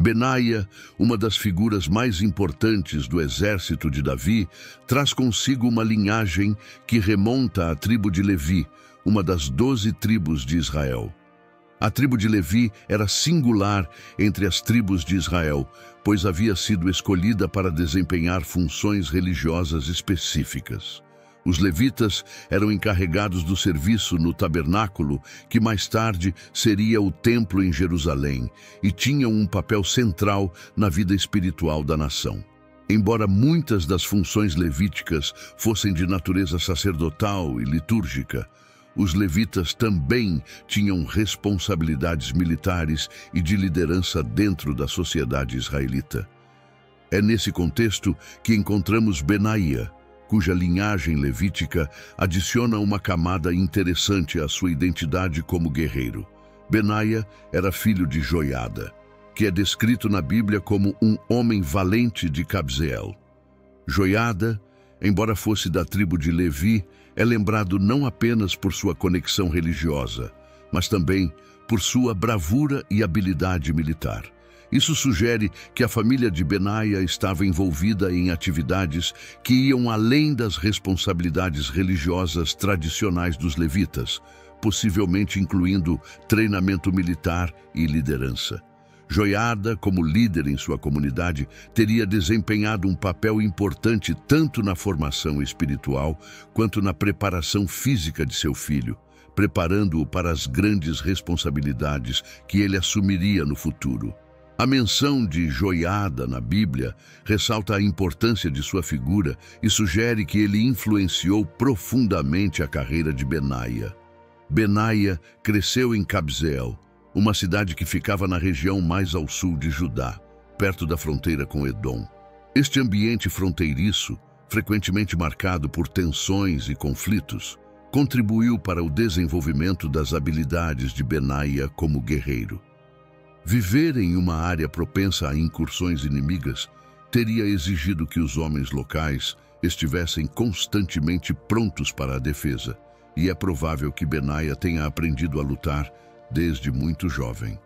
Benaia, uma das figuras mais importantes do exército de Davi, traz consigo uma linhagem que remonta à tribo de Levi, uma das 12 tribos de Israel. A tribo de Levi era singular entre as tribos de Israel, pois havia sido escolhida para desempenhar funções religiosas específicas. Os levitas eram encarregados do serviço no tabernáculo, que mais tarde seria o templo em Jerusalém, e tinham um papel central na vida espiritual da nação. Embora muitas das funções levíticas fossem de natureza sacerdotal e litúrgica, os levitas também tinham responsabilidades militares e de liderança dentro da sociedade israelita. É nesse contexto que encontramos Benaia, cuja linhagem levítica adiciona uma camada interessante à sua identidade como guerreiro. Benaia era filho de Joiada, que é descrito na Bíblia como um homem valente de Cabzeel. Joiada, embora fosse da tribo de Levi, é lembrado não apenas por sua conexão religiosa, mas também por sua bravura e habilidade militar. Isso sugere que a família de Benaia estava envolvida em atividades que iam além das responsabilidades religiosas tradicionais dos levitas, possivelmente incluindo treinamento militar e liderança. Joiada, como líder em sua comunidade, teria desempenhado um papel importante tanto na formação espiritual quanto na preparação física de seu filho, preparando-o para as grandes responsabilidades que ele assumiria no futuro. A menção de Joiada na Bíblia ressalta a importância de sua figura e sugere que ele influenciou profundamente a carreira de Benaia. Benaia cresceu em Cabzeel, uma cidade que ficava na região mais ao sul de Judá, perto da fronteira com Edom. Este ambiente fronteiriço, frequentemente marcado por tensões e conflitos, contribuiu para o desenvolvimento das habilidades de Benaia como guerreiro. Viver em uma área propensa a incursões inimigas teria exigido que os homens locais estivessem constantemente prontos para a defesa, e é provável que Benaia tenha aprendido a lutar desde muito jovem.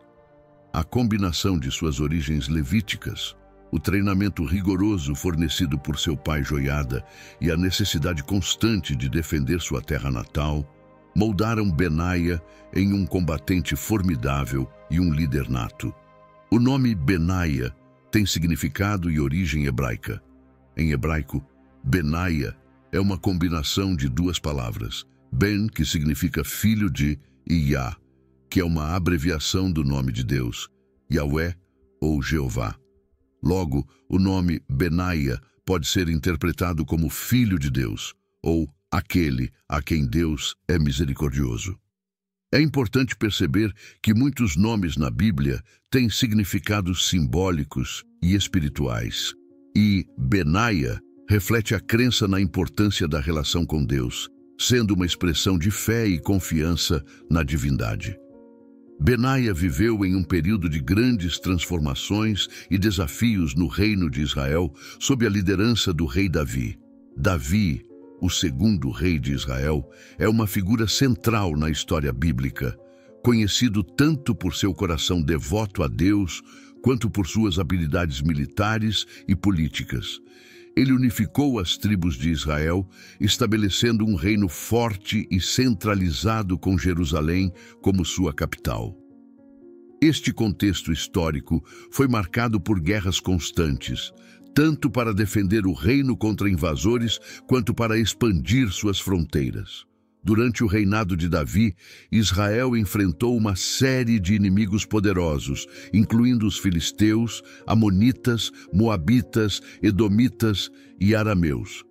A combinação de suas origens levíticas, o treinamento rigoroso fornecido por seu pai Joiada e a necessidade constante de defender sua terra natal, moldaram Benaia em um combatente formidável e um líder nato. O nome Benaia tem significado e origem hebraica. Em hebraico, Benaia é uma combinação de duas palavras, Ben, que significa filho de, e Yah, que é uma abreviação do nome de Deus, Yahweh ou Jeová. Logo, o nome Benaia pode ser interpretado como filho de Deus, ou aquele a quem Deus é misericordioso. É importante perceber que muitos nomes na Bíblia têm significados simbólicos e espirituais, e Benaia reflete a crença na importância da relação com Deus, sendo uma expressão de fé e confiança na divindade. Benaia viveu em um período de grandes transformações e desafios no reino de Israel sob a liderança do rei Davi. Davi, o segundo rei de Israel, é uma figura central na história bíblica, conhecido tanto por seu coração devoto a Deus quanto por suas habilidades militares e políticas. Ele unificou as tribos de Israel, estabelecendo um reino forte e centralizado com Jerusalém como sua capital. Este contexto histórico foi marcado por guerras constantes, tanto para defender o reino contra invasores, quanto para expandir suas fronteiras. Durante o reinado de Davi, Israel enfrentou uma série de inimigos poderosos, incluindo os filisteus, amonitas, moabitas, edomitas e arameus.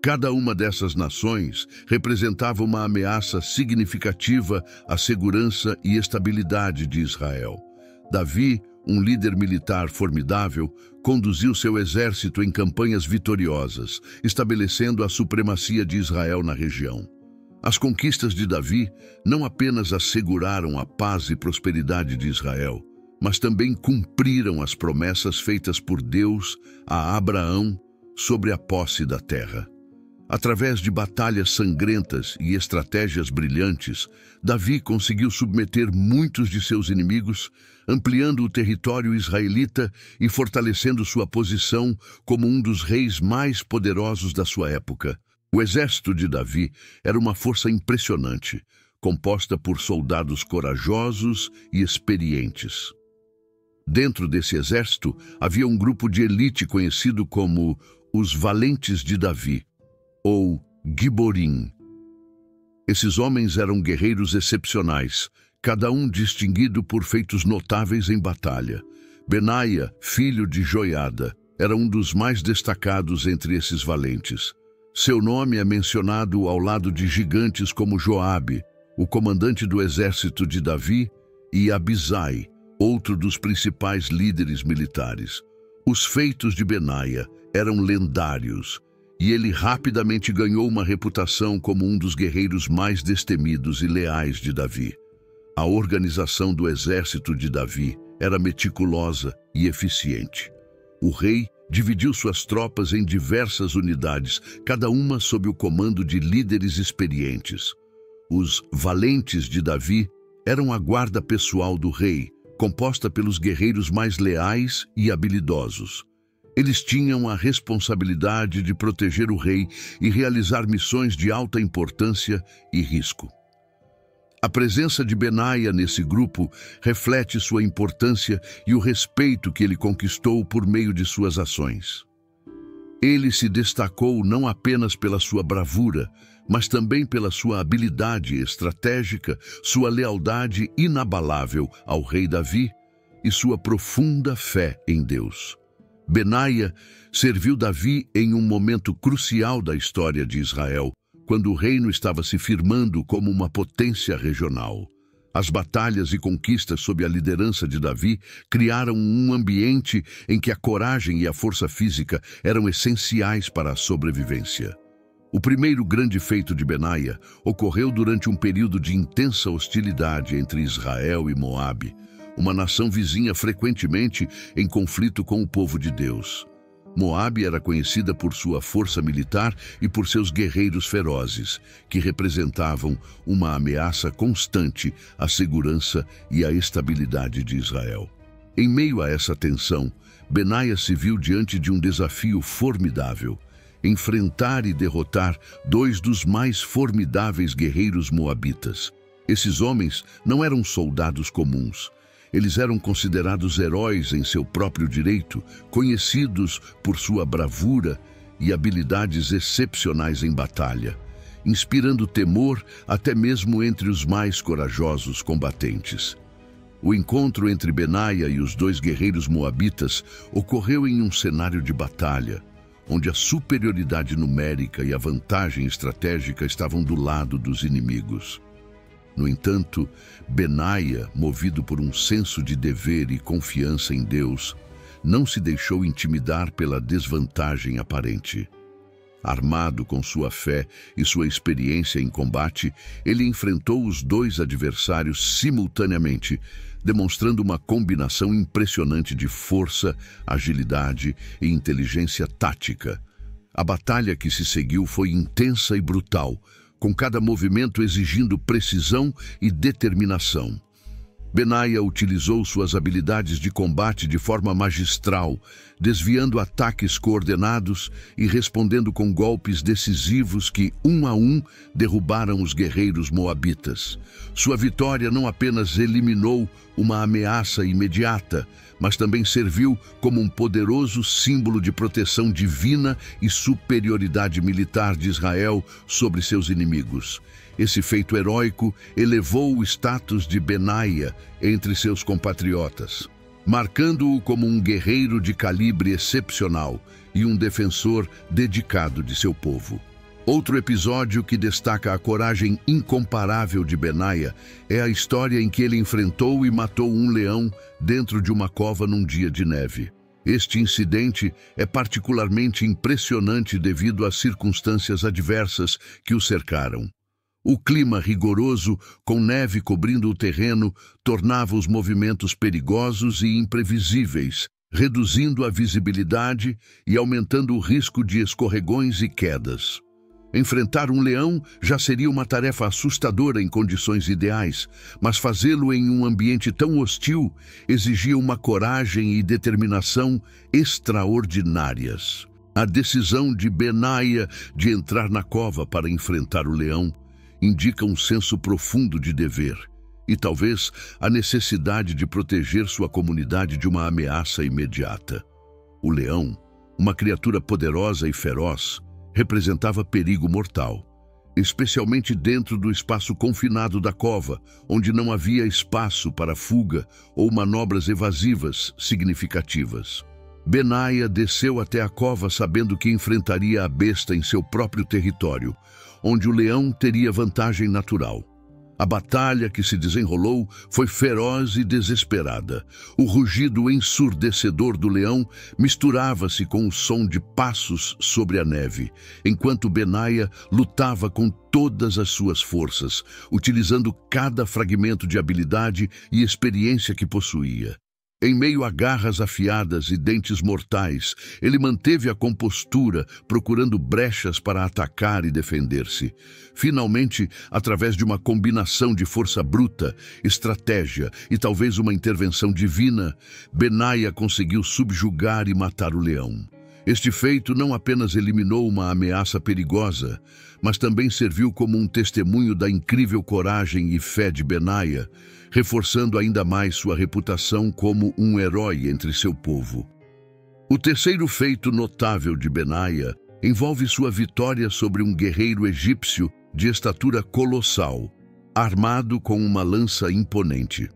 Cada uma dessas nações representava uma ameaça significativa à segurança e estabilidade de Israel. Davi, um líder militar formidável, conduziu seu exército em campanhas vitoriosas, estabelecendo a supremacia de Israel na região. As conquistas de Davi não apenas asseguraram a paz e prosperidade de Israel, mas também cumpriram as promessas feitas por Deus a Abraão sobre a posse da terra. Através de batalhas sangrentas e estratégias brilhantes, Davi conseguiu submeter muitos de seus inimigos, ampliando o território israelita e fortalecendo sua posição como um dos reis mais poderosos da sua época. O exército de Davi era uma força impressionante, composta por soldados corajosos e experientes. Dentro desse exército havia um grupo de elite conhecido como os Valentes de Davi, ou Giborim. Esses homens eram guerreiros excepcionais, cada um distinguido por feitos notáveis em batalha. Benaia, filho de Joiada, era um dos mais destacados entre esses valentes. Seu nome é mencionado ao lado de gigantes como Joabe, o comandante do exército de Davi, e Abisai, outro dos principais líderes militares. Os feitos de Benaia eram lendários, e ele rapidamente ganhou uma reputação como um dos guerreiros mais destemidos e leais de Davi. A organização do exército de Davi era meticulosa e eficiente. O rei dividiu suas tropas em diversas unidades, cada uma sob o comando de líderes experientes. Os Valentes de Davi eram a guarda pessoal do rei, composta pelos guerreiros mais leais e habilidosos. Eles tinham a responsabilidade de proteger o rei e realizar missões de alta importância e risco. A presença de Benaia nesse grupo reflete sua importância e o respeito que ele conquistou por meio de suas ações. Ele se destacou não apenas pela sua bravura, mas também pela sua habilidade estratégica, sua lealdade inabalável ao rei Davi e sua profunda fé em Deus. Benaia serviu Davi em um momento crucial da história de Israel, quando o reino estava se firmando como uma potência regional. As batalhas e conquistas sob a liderança de Davi criaram um ambiente em que a coragem e a força física eram essenciais para a sobrevivência. O primeiro grande feito de Benaia ocorreu durante um período de intensa hostilidade entre Israel e Moabe, uma nação vizinha frequentemente em conflito com o povo de Deus. Moabe era conhecida por sua força militar e por seus guerreiros ferozes, que representavam uma ameaça constante à segurança e à estabilidade de Israel. Em meio a essa tensão, Benaia se viu diante de um desafio formidável: enfrentar e derrotar dois dos mais formidáveis guerreiros moabitas. Esses homens não eram soldados comuns. Eles eram considerados heróis em seu próprio direito, conhecidos por sua bravura e habilidades excepcionais em batalha, inspirando temor até mesmo entre os mais corajosos combatentes. O encontro entre Benaia e os dois guerreiros moabitas ocorreu em um cenário de batalha, onde a superioridade numérica e a vantagem estratégica estavam do lado dos inimigos. No entanto, Benaia, movido por um senso de dever e confiança em Deus, não se deixou intimidar pela desvantagem aparente. Armado com sua fé e sua experiência em combate, ele enfrentou os dois adversários simultaneamente, demonstrando uma combinação impressionante de força, agilidade e inteligência tática. A batalha que se seguiu foi intensa e brutal, com cada movimento exigindo precisão e determinação. Benaia utilizou suas habilidades de combate de forma magistral, desviando ataques coordenados e respondendo com golpes decisivos que, um a um, derrubaram os guerreiros moabitas. Sua vitória não apenas eliminou uma ameaça imediata, mas também serviu como um poderoso símbolo de proteção divina e superioridade militar de Israel sobre seus inimigos. Esse feito heróico elevou o status de Benaia entre seus compatriotas, marcando-o como um guerreiro de calibre excepcional e um defensor dedicado de seu povo. Outro episódio que destaca a coragem incomparável de Benaia é a história em que ele enfrentou e matou um leão dentro de uma cova num dia de neve. Este incidente é particularmente impressionante devido às circunstâncias adversas que o cercaram. O clima rigoroso, com neve cobrindo o terreno, tornava os movimentos perigosos e imprevisíveis, reduzindo a visibilidade e aumentando o risco de escorregões e quedas. Enfrentar um leão já seria uma tarefa assustadora em condições ideais, mas fazê-lo em um ambiente tão hostil exigia uma coragem e determinação extraordinárias. A decisão de Benaia de entrar na cova para enfrentar o leão indica um senso profundo de dever e talvez a necessidade de proteger sua comunidade de uma ameaça imediata. O leão, uma criatura poderosa e feroz, representava perigo mortal, especialmente dentro do espaço confinado da cova, onde não havia espaço para fuga ou manobras evasivas significativas. Benaia desceu até a cova sabendo que enfrentaria a besta em seu próprio território, onde o leão teria vantagem natural. A batalha que se desenrolou foi feroz e desesperada. O rugido ensurdecedor do leão misturava-se com o som de passos sobre a neve, enquanto Benaia lutava com todas as suas forças, utilizando cada fragmento de habilidade e experiência que possuía. Em meio a garras afiadas e dentes mortais, ele manteve a compostura, procurando brechas para atacar e defender-se. Finalmente, através de uma combinação de força bruta, estratégia e talvez uma intervenção divina, Benaia conseguiu subjugar e matar o leão. Este feito não apenas eliminou uma ameaça perigosa, mas também serviu como um testemunho da incrível coragem e fé de Benaia, reforçando ainda mais sua reputação como um herói entre seu povo. O terceiro feito notável de Benaia envolve sua vitória sobre um guerreiro egípcio de estatura colossal, armado com uma lança imponente.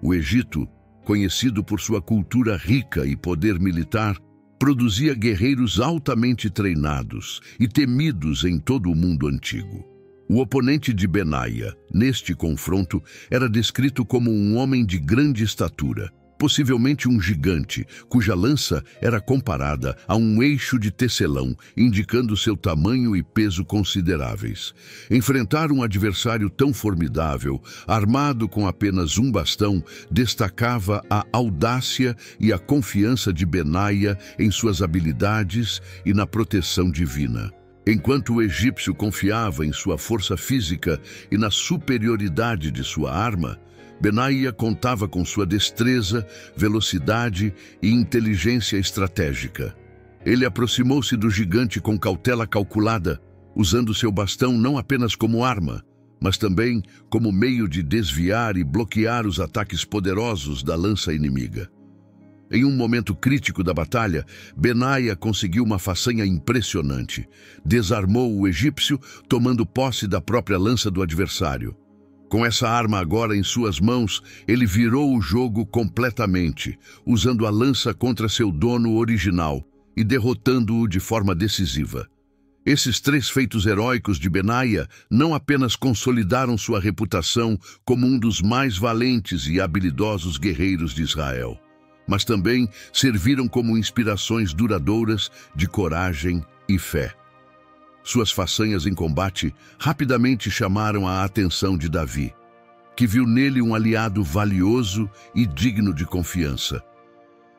O Egito, conhecido por sua cultura rica e poder militar, produzia guerreiros altamente treinados e temidos em todo o mundo antigo. O oponente de Benaia, neste confronto, era descrito como um homem de grande estatura, possivelmente um gigante, cuja lança era comparada a um eixo de tecelão, indicando seu tamanho e peso consideráveis. Enfrentar um adversário tão formidável, armado com apenas um bastão, destacava a audácia e a confiança de Benaia em suas habilidades e na proteção divina. Enquanto o egípcio confiava em sua força física e na superioridade de sua arma, Benaia contava com sua destreza, velocidade e inteligência estratégica. Ele aproximou-se do gigante com cautela calculada, usando seu bastão não apenas como arma, mas também como meio de desviar e bloquear os ataques poderosos da lança inimiga. Em um momento crítico da batalha, Benaia conseguiu uma façanha impressionante. Desarmou o egípcio, tomando posse da própria lança do adversário. Com essa arma agora em suas mãos, ele virou o jogo completamente, usando a lança contra seu dono original e derrotando-o de forma decisiva. Esses três feitos heróicos de Benaia não apenas consolidaram sua reputação como um dos mais valentes e habilidosos guerreiros de Israel, mas também serviram como inspirações duradouras de coragem e fé. Suas façanhas em combate rapidamente chamaram a atenção de Davi, que viu nele um aliado valioso e digno de confiança.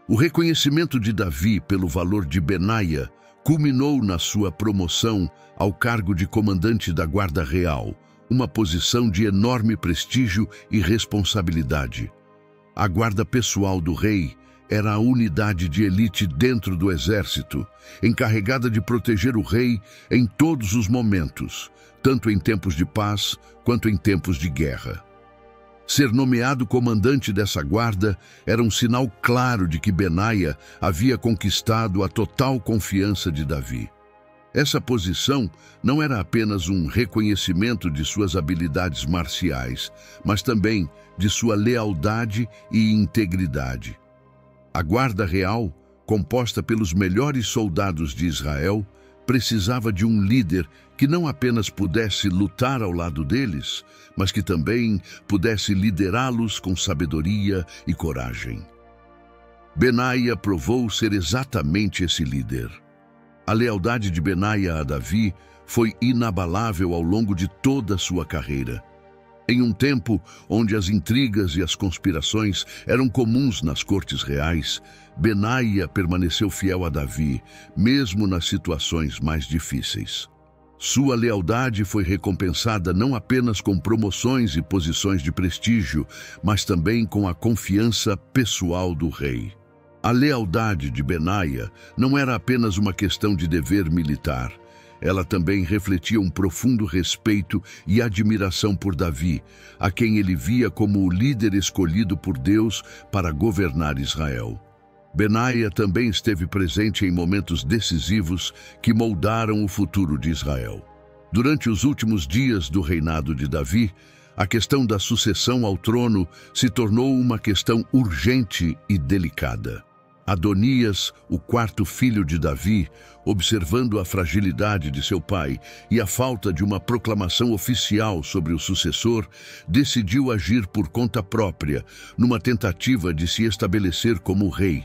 O reconhecimento de Davi pelo valor de Benaia culminou na sua promoção ao cargo de comandante da Guarda Real, uma posição de enorme prestígio e responsabilidade. A guarda pessoal do rei era a unidade de elite dentro do exército, encarregada de proteger o rei em todos os momentos, tanto em tempos de paz quanto em tempos de guerra. Ser nomeado comandante dessa guarda era um sinal claro de que Benaia havia conquistado a total confiança de Davi. Essa posição não era apenas um reconhecimento de suas habilidades marciais, mas também de sua lealdade e integridade. A Guarda Real, composta pelos melhores soldados de Israel, precisava de um líder que não apenas pudesse lutar ao lado deles, mas que também pudesse liderá-los com sabedoria e coragem. Benaia provou ser exatamente esse líder. A lealdade de Benaia a Davi foi inabalável ao longo de toda a sua carreira. Em um tempo onde as intrigas e as conspirações eram comuns nas cortes reais, Benaia permaneceu fiel a Davi, mesmo nas situações mais difíceis. Sua lealdade foi recompensada não apenas com promoções e posições de prestígio, mas também com a confiança pessoal do rei. A lealdade de Benaia não era apenas uma questão de dever militar. Ela também refletia um profundo respeito e admiração por Davi, a quem ele via como o líder escolhido por Deus para governar Israel. Benaia também esteve presente em momentos decisivos que moldaram o futuro de Israel. Durante os últimos dias do reinado de Davi, a questão da sucessão ao trono se tornou uma questão urgente e delicada. Adonias, o quarto filho de Davi, observando a fragilidade de seu pai e a falta de uma proclamação oficial sobre o sucessor, decidiu agir por conta própria, numa tentativa de se estabelecer como rei.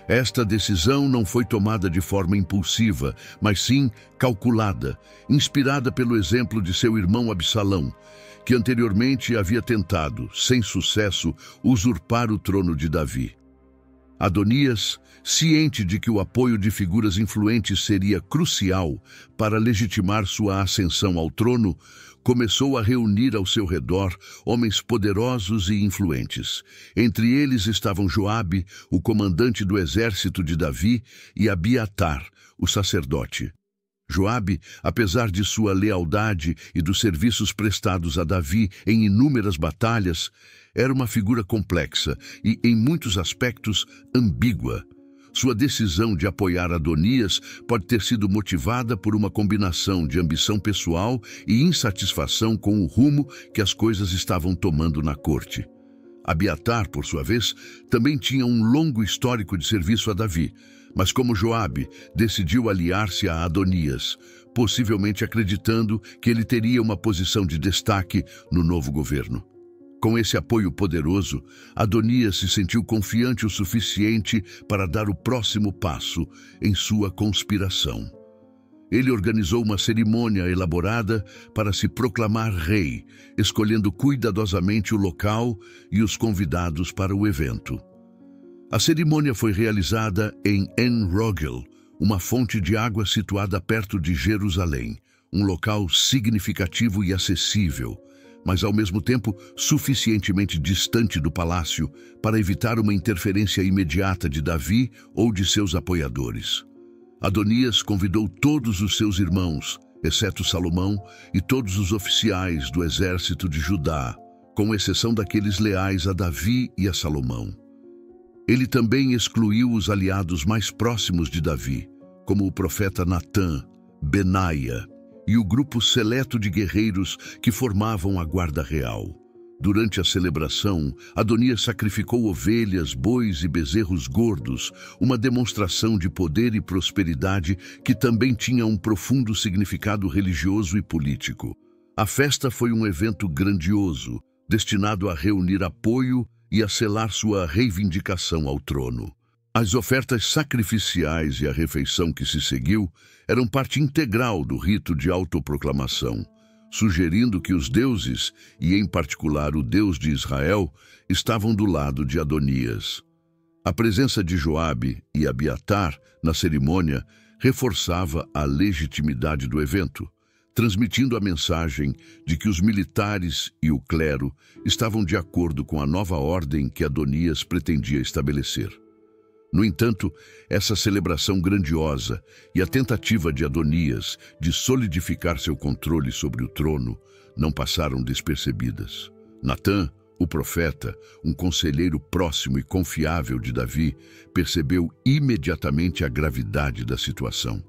Esta decisão não foi tomada de forma impulsiva, mas sim calculada, inspirada pelo exemplo de seu irmão Absalão, que anteriormente havia tentado, sem sucesso, usurpar o trono de Davi. Adonias, ciente de que o apoio de figuras influentes seria crucial para legitimar sua ascensão ao trono, começou a reunir ao seu redor homens poderosos e influentes. Entre eles estavam Joabe, o comandante do exército de Davi, e Abiatar, o sacerdote. Joabe, apesar de sua lealdade e dos serviços prestados a Davi em inúmeras batalhas, era uma figura complexa e, em muitos aspectos, ambígua. Sua decisão de apoiar Adonias pode ter sido motivada por uma combinação de ambição pessoal e insatisfação com o rumo que as coisas estavam tomando na corte. Abiatar, por sua vez, também tinha um longo histórico de serviço a Davi, mas como Joabe, decidiu aliar-se a Adonias, possivelmente acreditando que ele teria uma posição de destaque no novo governo. Com esse apoio poderoso, Adonias se sentiu confiante o suficiente para dar o próximo passo em sua conspiração. Ele organizou uma cerimônia elaborada para se proclamar rei, escolhendo cuidadosamente o local e os convidados para o evento. A cerimônia foi realizada em En-Rogel, uma fonte de água situada perto de Jerusalém, um local significativo e acessível, mas ao mesmo tempo suficientemente distante do palácio para evitar uma interferência imediata de Davi ou de seus apoiadores. Adonias convidou todos os seus irmãos, exceto Salomão, e todos os oficiais do exército de Judá, com exceção daqueles leais a Davi e a Salomão. Ele também excluiu os aliados mais próximos de Davi, como o profeta Natã, Benaia, e o grupo seleto de guerreiros que formavam a guarda real. Durante a celebração, Adonias sacrificou ovelhas, bois e bezerros gordos, uma demonstração de poder e prosperidade que também tinha um profundo significado religioso e político. A festa foi um evento grandioso, destinado a reunir apoio e a selar sua reivindicação ao trono. As ofertas sacrificiais e a refeição que se seguiu eram parte integral do rito de autoproclamação, sugerindo que os deuses, e em particular o Deus de Israel, estavam do lado de Adonias. A presença de Joabe e Abiatar na cerimônia reforçava a legitimidade do evento, transmitindo a mensagem de que os militares e o clero estavam de acordo com a nova ordem que Adonias pretendia estabelecer. No entanto, essa celebração grandiosa e a tentativa de Adonias de solidificar seu controle sobre o trono não passaram despercebidas. Natã, o profeta, um conselheiro próximo e confiável de Davi, percebeu imediatamente a gravidade da situação.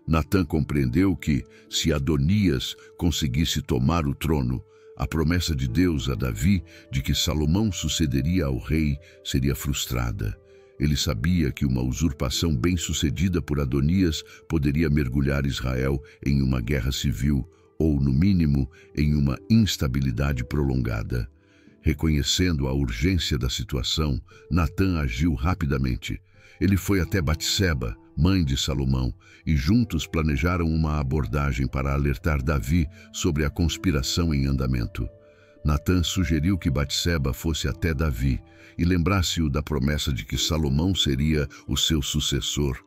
Natã compreendeu que, se Adonias conseguisse tomar o trono, a promessa de Deus a Davi de que Salomão sucederia ao rei seria frustrada. Ele sabia que uma usurpação bem-sucedida por Adonias poderia mergulhar Israel em uma guerra civil ou, no mínimo, em uma instabilidade prolongada. Reconhecendo a urgência da situação, Natã agiu rapidamente. Ele foi até Batseba, mãe de Salomão, e juntos planejaram uma abordagem para alertar Davi sobre a conspiração em andamento. Natã sugeriu que Batseba fosse até Davi e lembrasse-o da promessa de que Salomão seria o seu sucessor,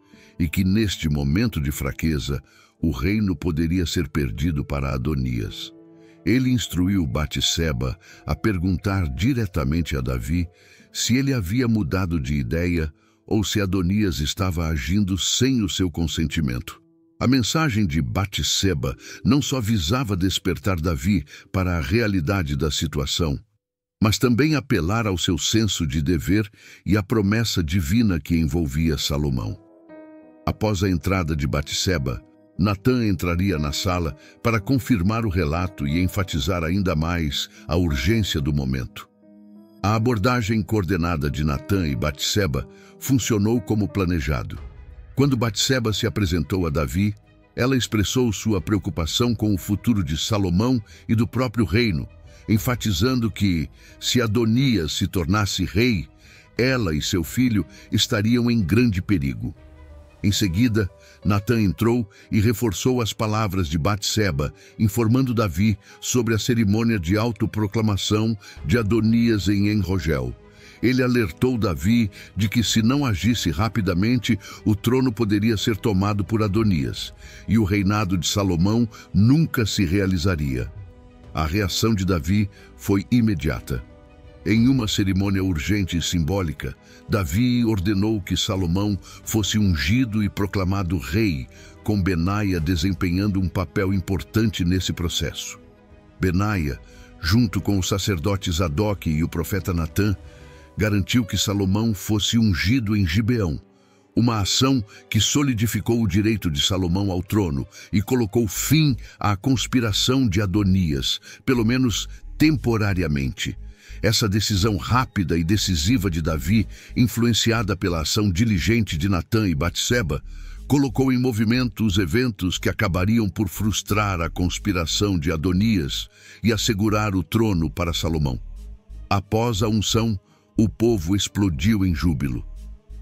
e que neste momento de fraqueza o reino poderia ser perdido para Adonias. Ele instruiu Batseba a perguntar diretamente a Davi se ele havia mudado de ideia ou se Adonias estava agindo sem o seu consentimento. A mensagem de Batseba não só visava despertar Davi para a realidade da situação, mas também apelar ao seu senso de dever e à promessa divina que envolvia Salomão. Após a entrada de Batseba, Natã entraria na sala para confirmar o relato e enfatizar ainda mais a urgência do momento. A abordagem coordenada de Natã e Batseba funcionou como planejado. Quando Batseba se apresentou a Davi, ela expressou sua preocupação com o futuro de Salomão e do próprio reino, enfatizando que, se Adonias se tornasse rei, ela e seu filho estariam em grande perigo. Em seguida, Natã entrou e reforçou as palavras de Batseba, informando Davi sobre a cerimônia de autoproclamação de Adonias em Enrogel. Ele alertou Davi de que, se não agisse rapidamente, o trono poderia ser tomado por Adonias, e o reinado de Salomão nunca se realizaria. A reação de Davi foi imediata. Em uma cerimônia urgente e simbólica, Davi ordenou que Salomão fosse ungido e proclamado rei, com Benaia desempenhando um papel importante nesse processo. Benaia, junto com o sacerdote Zadok e o profeta Natã, garantiu que Salomão fosse ungido em Gibeão, uma ação que solidificou o direito de Salomão ao trono e colocou fim à conspiração de Adonias, pelo menos temporariamente. Essa decisão rápida e decisiva de Davi, influenciada pela ação diligente de Natã e Batseba, colocou em movimento os eventos que acabariam por frustrar a conspiração de Adonias e assegurar o trono para Salomão. Após a unção, o povo explodiu em júbilo.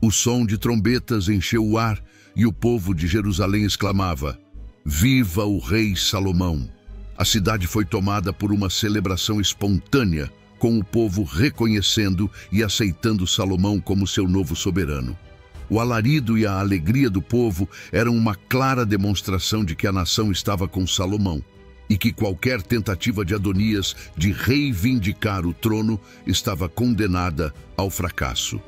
O som de trombetas encheu o ar e o povo de Jerusalém exclamava: "Viva o rei Salomão!" A cidade foi tomada por uma celebração espontânea, com o povo reconhecendo e aceitando Salomão como seu novo soberano. O alarido e a alegria do povo eram uma clara demonstração de que a nação estava com Salomão e que qualquer tentativa de Adonias de reivindicar o trono estava condenada ao fracasso.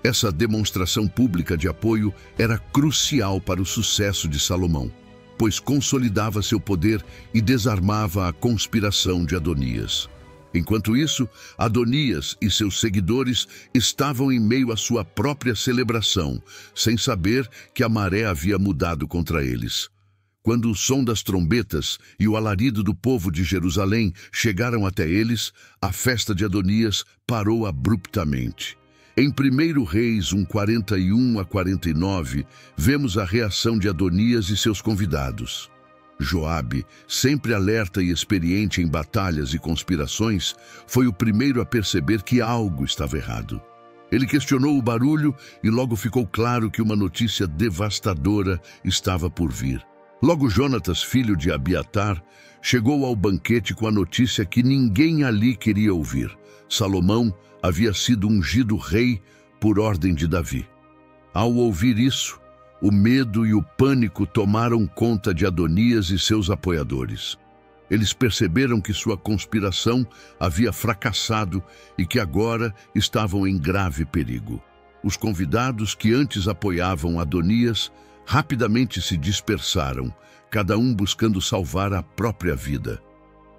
Essa demonstração pública de apoio era crucial para o sucesso de Salomão, pois consolidava seu poder e desarmava a conspiração de Adonias. Enquanto isso, Adonias e seus seguidores estavam em meio à sua própria celebração, sem saber que a maré havia mudado contra eles. Quando o som das trombetas e o alarido do povo de Jerusalém chegaram até eles, a festa de Adonias parou abruptamente. Em 1 Reis 41-49, vemos a reação de Adonias e seus convidados. Joabe, sempre alerta e experiente em batalhas e conspirações, foi o primeiro a perceber que algo estava errado. Ele questionou o barulho e logo ficou claro que uma notícia devastadora estava por vir. Logo Jonatas, filho de Abiatar, chegou ao banquete com a notícia que ninguém ali queria ouvir. Salomão havia sido ungido rei por ordem de Davi. Ao ouvir isso, o medo e o pânico tomaram conta de Adonias e seus apoiadores. Eles perceberam que sua conspiração havia fracassado e que agora estavam em grave perigo. Os convidados que antes apoiavam Adonias rapidamente se dispersaram, cada um buscando salvar a própria vida.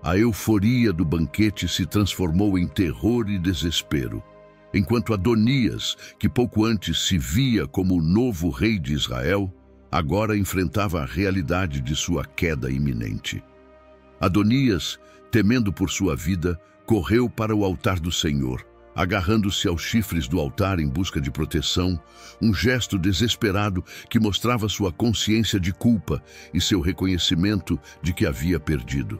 A euforia do banquete se transformou em terror e desespero, enquanto Adonias, que pouco antes se via como o novo rei de Israel, agora enfrentava a realidade de sua queda iminente. Adonias, temendo por sua vida, correu para o altar do Senhor, agarrando-se aos chifres do altar em busca de proteção, um gesto desesperado que mostrava sua consciência de culpa e seu reconhecimento de que havia perdido.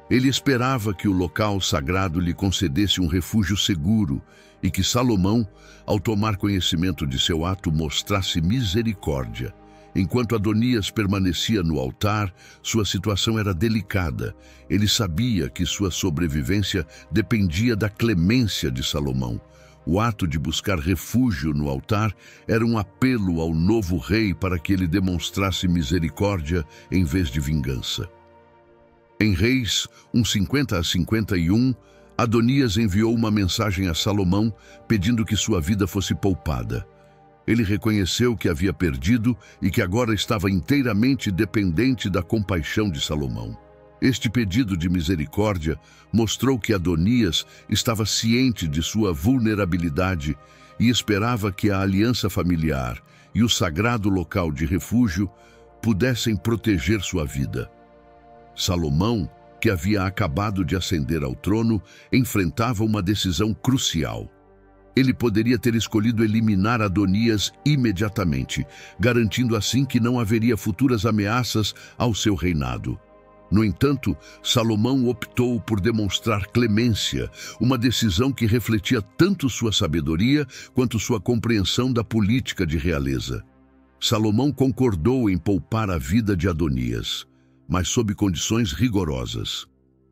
Ele esperava que o local sagrado lhe concedesse um refúgio seguro e que Salomão, ao tomar conhecimento de seu ato, mostrasse misericórdia. Enquanto Adonias permanecia no altar, sua situação era delicada. Ele sabia que sua sobrevivência dependia da clemência de Salomão, O ato de buscar refúgio no altar era um apelo ao novo rei para que ele demonstrasse misericórdia em vez de vingança. Em Reis 1:50-51, Adonias enviou uma mensagem a Salomão pedindo que sua vida fosse poupada. Ele reconheceu que havia perdido e que agora estava inteiramente dependente da compaixão de Salomão. Este pedido de misericórdia mostrou que Adonias estava ciente de sua vulnerabilidade e esperava que a aliança familiar e o sagrado local de refúgio pudessem proteger sua vida. Salomão, que havia acabado de ascender ao trono, enfrentava uma decisão crucial. Ele poderia ter escolhido eliminar Adonias imediatamente, garantindo assim que não haveria futuras ameaças ao seu reinado. No entanto, Salomão optou por demonstrar clemência, uma decisão que refletia tanto sua sabedoria quanto sua compreensão da política de realeza. Salomão concordou em poupar a vida de Adonias, mas sob condições rigorosas.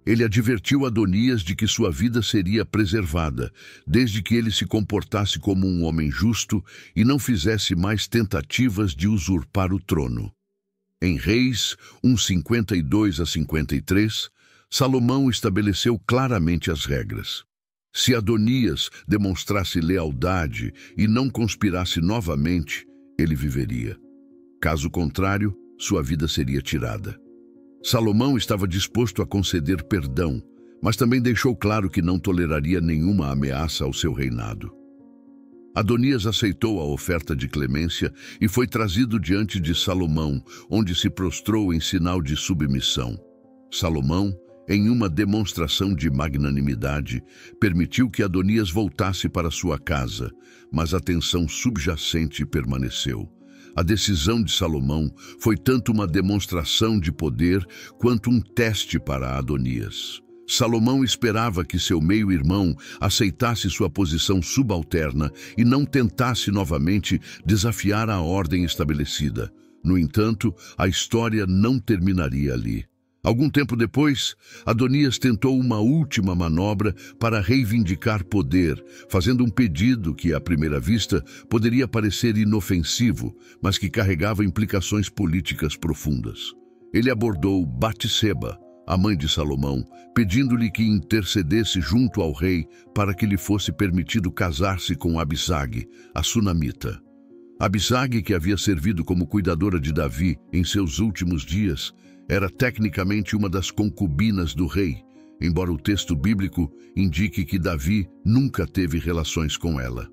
Ele advertiu Adonias de que sua vida seria preservada, desde que ele se comportasse como um homem justo e não fizesse mais tentativas de usurpar o trono. Em Reis 1:52-53, Salomão estabeleceu claramente as regras. Se Adonias demonstrasse lealdade e não conspirasse novamente, ele viveria. Caso contrário, sua vida seria tirada. Salomão estava disposto a conceder perdão, mas também deixou claro que não toleraria nenhuma ameaça ao seu reinado. Adonias aceitou a oferta de clemência e foi trazido diante de Salomão, onde se prostrou em sinal de submissão. Salomão, em uma demonstração de magnanimidade, permitiu que Adonias voltasse para sua casa, mas a tensão subjacente permaneceu. A decisão de Salomão foi tanto uma demonstração de poder quanto um teste para Adonias. Salomão esperava que seu meio-irmão aceitasse sua posição subalterna e não tentasse novamente desafiar a ordem estabelecida. No entanto, a história não terminaria ali. Algum tempo depois, Adonias tentou uma última manobra para reivindicar poder, fazendo um pedido que, à primeira vista, poderia parecer inofensivo, mas que carregava implicações políticas profundas. Ele abordou Batseba, a mãe de Salomão, pedindo-lhe que intercedesse junto ao rei para que lhe fosse permitido casar-se com Abisag, a sunamita. Abisag, que havia servido como cuidadora de Davi em seus últimos dias, era tecnicamente uma das concubinas do rei, embora o texto bíblico indique que Davi nunca teve relações com ela.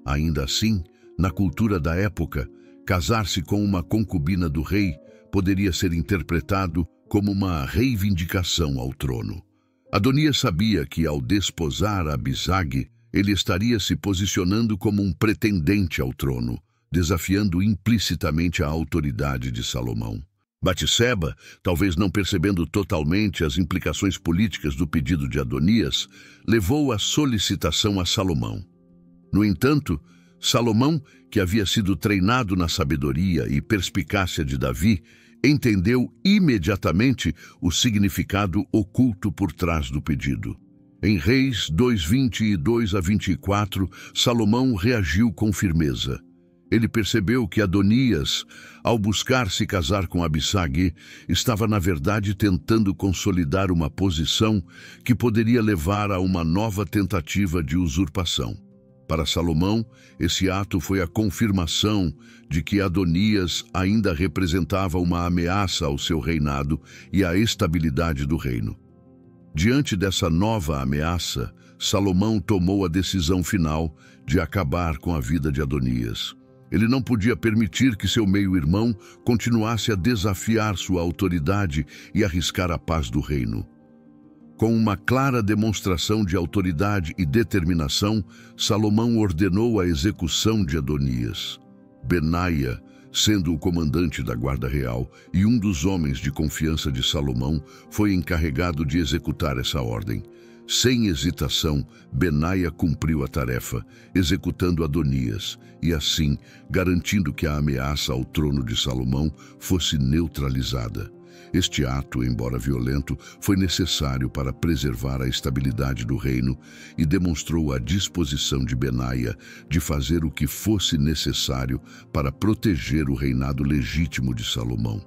Ainda assim, na cultura da época, casar-se com uma concubina do rei poderia ser interpretado como uma reivindicação ao trono. Adonias sabia que, ao desposar Abisag, ele estaria se posicionando como um pretendente ao trono, desafiando implicitamente a autoridade de Salomão. Batseba, talvez não percebendo totalmente as implicações políticas do pedido de Adonias, levou a solicitação a Salomão. No entanto, Salomão, que havia sido treinado na sabedoria e perspicácia de Davi, entendeu imediatamente o significado oculto por trás do pedido. Em Reis 2:22-24, Salomão reagiu com firmeza. Ele percebeu que Adonias, ao buscar se casar com Abisag, estava na verdade tentando consolidar uma posição que poderia levar a uma nova tentativa de usurpação. Para Salomão, esse ato foi a confirmação de que Adonias ainda representava uma ameaça ao seu reinado e à estabilidade do reino. Diante dessa nova ameaça, Salomão tomou a decisão final de acabar com a vida de Adonias. Ele não podia permitir que seu meio-irmão continuasse a desafiar sua autoridade e arriscar a paz do reino. Com uma clara demonstração de autoridade e determinação, Salomão ordenou a execução de Adonias. Benaia, sendo o comandante da guarda real e um dos homens de confiança de Salomão, foi encarregado de executar essa ordem. Sem hesitação, Benaia cumpriu a tarefa, executando Adonias, e assim garantindo que a ameaça ao trono de Salomão fosse neutralizada. Este ato, embora violento, foi necessário para preservar a estabilidade do reino e demonstrou a disposição de Benaia de fazer o que fosse necessário para proteger o reinado legítimo de Salomão.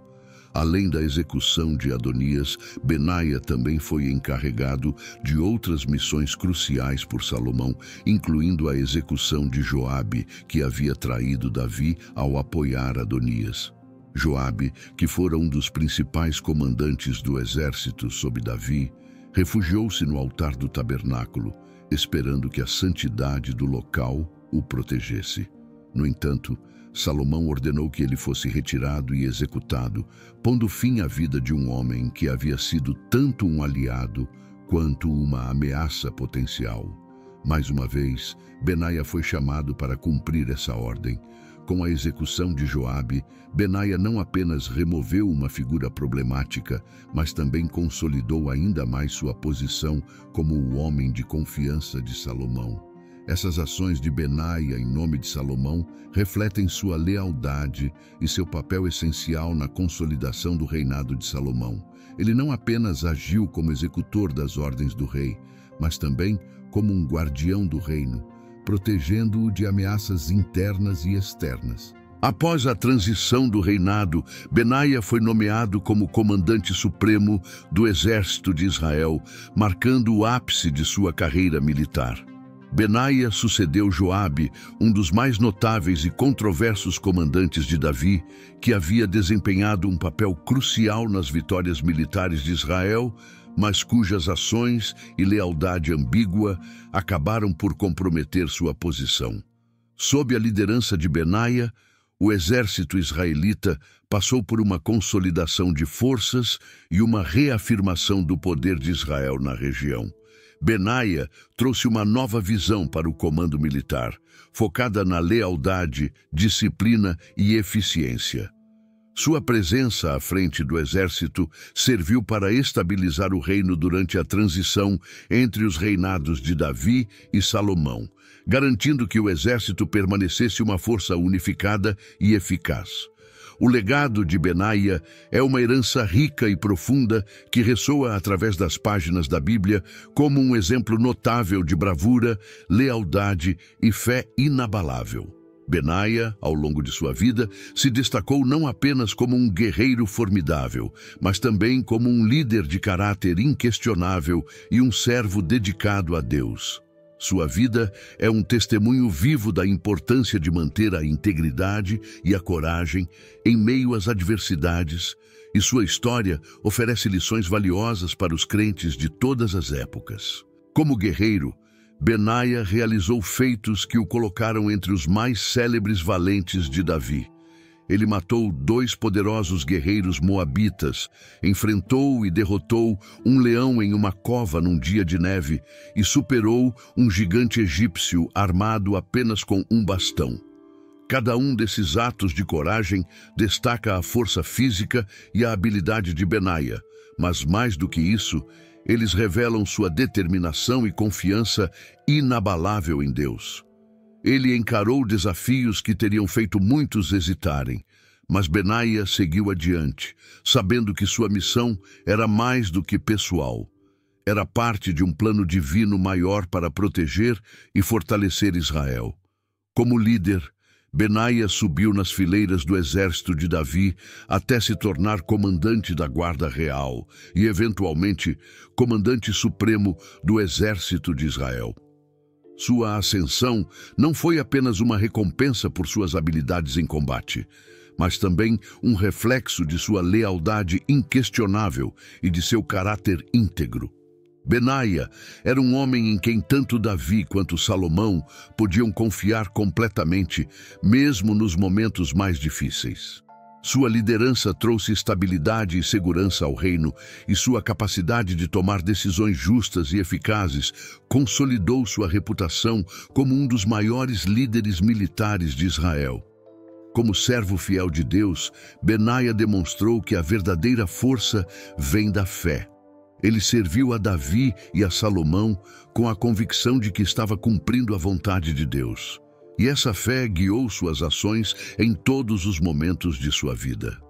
Além da execução de Adonias, Benaia também foi encarregado de outras missões cruciais por Salomão, incluindo a execução de Joabe, que havia traído Davi ao apoiar Adonias. Joabe, que fora um dos principais comandantes do exército sob Davi, refugiou-se no altar do tabernáculo, esperando que a santidade do local o protegesse. No entanto, Salomão ordenou que ele fosse retirado e executado, pondo fim à vida de um homem que havia sido tanto um aliado quanto uma ameaça potencial. Mais uma vez, Benaia foi chamado para cumprir essa ordem. Com a execução de Joabe, Benaia não apenas removeu uma figura problemática, mas também consolidou ainda mais sua posição como o homem de confiança de Salomão. Essas ações de Benaia em nome de Salomão refletem sua lealdade e seu papel essencial na consolidação do reinado de Salomão. Ele não apenas agiu como executor das ordens do rei, mas também como um guardião do reino, protegendo-o de ameaças internas e externas. Após a transição do reinado, Benaia foi nomeado como comandante supremo do exército de Israel, marcando o ápice de sua carreira militar. Benaia sucedeu Joabe, um dos mais notáveis e controversos comandantes de Davi, que havia desempenhado um papel crucial nas vitórias militares de Israel, mas cujas ações e lealdade ambígua acabaram por comprometer sua posição. Sob a liderança de Benaia, o exército israelita passou por uma consolidação de forças e uma reafirmação do poder de Israel na região. Benaia trouxe uma nova visão para o comando militar, focada na lealdade, disciplina e eficiência. Sua presença à frente do exército serviu para estabilizar o reino durante a transição entre os reinados de Davi e Salomão, garantindo que o exército permanecesse uma força unificada e eficaz. O legado de Benaia é uma herança rica e profunda que ressoa através das páginas da Bíblia como um exemplo notável de bravura, lealdade e fé inabalável. Benaia, ao longo de sua vida, se destacou não apenas como um guerreiro formidável, mas também como um líder de caráter inquestionável e um servo dedicado a Deus. Sua vida é um testemunho vivo da importância de manter a integridade e a coragem em meio às adversidades, e sua história oferece lições valiosas para os crentes de todas as épocas. Como guerreiro, Benaia realizou feitos que o colocaram entre os mais célebres valentes de Davi. Ele matou 2 poderosos guerreiros moabitas, enfrentou e derrotou um leão em uma cova num dia de neve e superou um gigante egípcio armado apenas com um bastão. Cada um desses atos de coragem destaca a força física e a habilidade de Benaia, mas mais do que isso, eles revelam sua determinação e confiança inabalável em Deus. Ele encarou desafios que teriam feito muitos hesitarem, mas Benaia seguiu adiante, sabendo que sua missão era mais do que pessoal. Era parte de um plano divino maior para proteger e fortalecer Israel. Como líder, Benaia subiu nas fileiras do exército de Davi até se tornar comandante da guarda real e, eventualmente, comandante supremo do exército de Israel. Sua ascensão não foi apenas uma recompensa por suas habilidades em combate, mas também um reflexo de sua lealdade inquestionável e de seu caráter íntegro. Benaia era um homem em quem tanto Davi quanto Salomão podiam confiar completamente, mesmo nos momentos mais difíceis. Sua liderança trouxe estabilidade e segurança ao reino, e sua capacidade de tomar decisões justas e eficazes consolidou sua reputação como um dos maiores líderes militares de Israel. Como servo fiel de Deus, Benaia demonstrou que a verdadeira força vem da fé. Ele serviu a Davi e a Salomão com a convicção de que estava cumprindo a vontade de Deus. E essa fé guiou suas ações em todos os momentos de sua vida.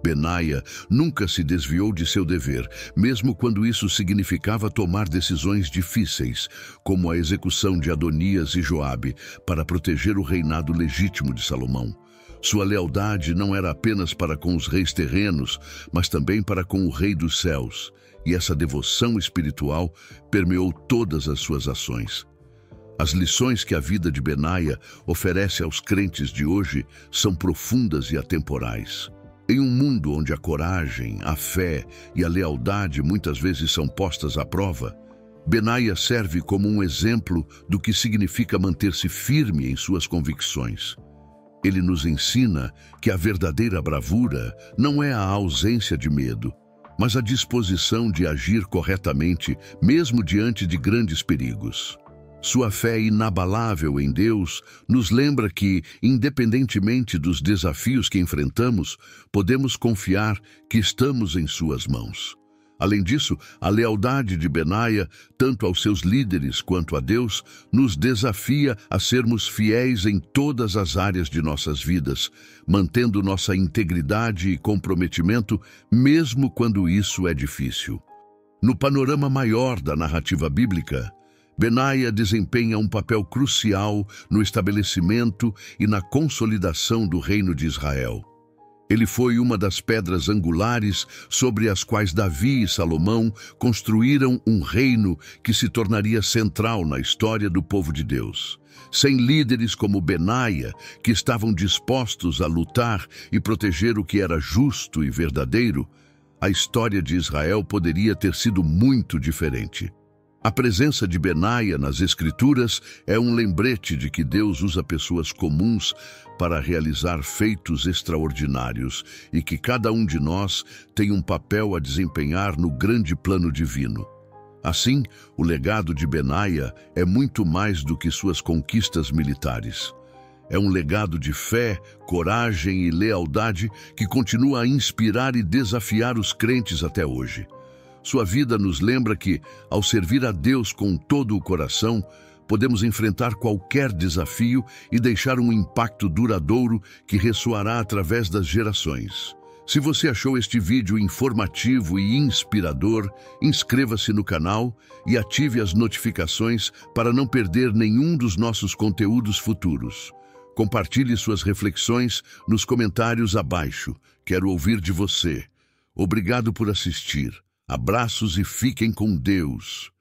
Benaia nunca se desviou de seu dever, mesmo quando isso significava tomar decisões difíceis, como a execução de Adonias e Joabe, para proteger o reinado legítimo de Salomão. Sua lealdade não era apenas para com os reis terrenos, mas também para com o Rei dos Céus, e essa devoção espiritual permeou todas as suas ações. As lições que a vida de Benaia oferece aos crentes de hoje são profundas e atemporais. Em um mundo onde a coragem, a fé e a lealdade muitas vezes são postas à prova, Benaia serve como um exemplo do que significa manter-se firme em suas convicções. Ele nos ensina que a verdadeira bravura não é a ausência de medo, mas a disposição de agir corretamente, mesmo diante de grandes perigos. Sua fé inabalável em Deus nos lembra que, independentemente dos desafios que enfrentamos, podemos confiar que estamos em suas mãos. Além disso, a lealdade de Benaia, tanto aos seus líderes quanto a Deus, nos desafia a sermos fiéis em todas as áreas de nossas vidas, mantendo nossa integridade e comprometimento, mesmo quando isso é difícil. No panorama maior da narrativa bíblica, Benaia desempenha um papel crucial no estabelecimento e na consolidação do reino de Israel. Ele foi uma das pedras angulares sobre as quais Davi e Salomão construíram um reino que se tornaria central na história do povo de Deus. Sem líderes como Benaia, que estavam dispostos a lutar e proteger o que era justo e verdadeiro, a história de Israel poderia ter sido muito diferente. A presença de Benaia nas Escrituras é um lembrete de que Deus usa pessoas comuns para realizar feitos extraordinários e que cada um de nós tem um papel a desempenhar no grande plano divino. Assim, o legado de Benaia é muito mais do que suas conquistas militares. É um legado de fé, coragem e lealdade que continua a inspirar e desafiar os crentes até hoje. Sua vida nos lembra que, ao servir a Deus com todo o coração, podemos enfrentar qualquer desafio e deixar um impacto duradouro que ressoará através das gerações. Se você achou este vídeo informativo e inspirador, inscreva-se no canal e ative as notificações para não perder nenhum dos nossos conteúdos futuros. Compartilhe suas reflexões nos comentários abaixo. Quero ouvir de você. Obrigado por assistir. Abraços e fiquem com Deus.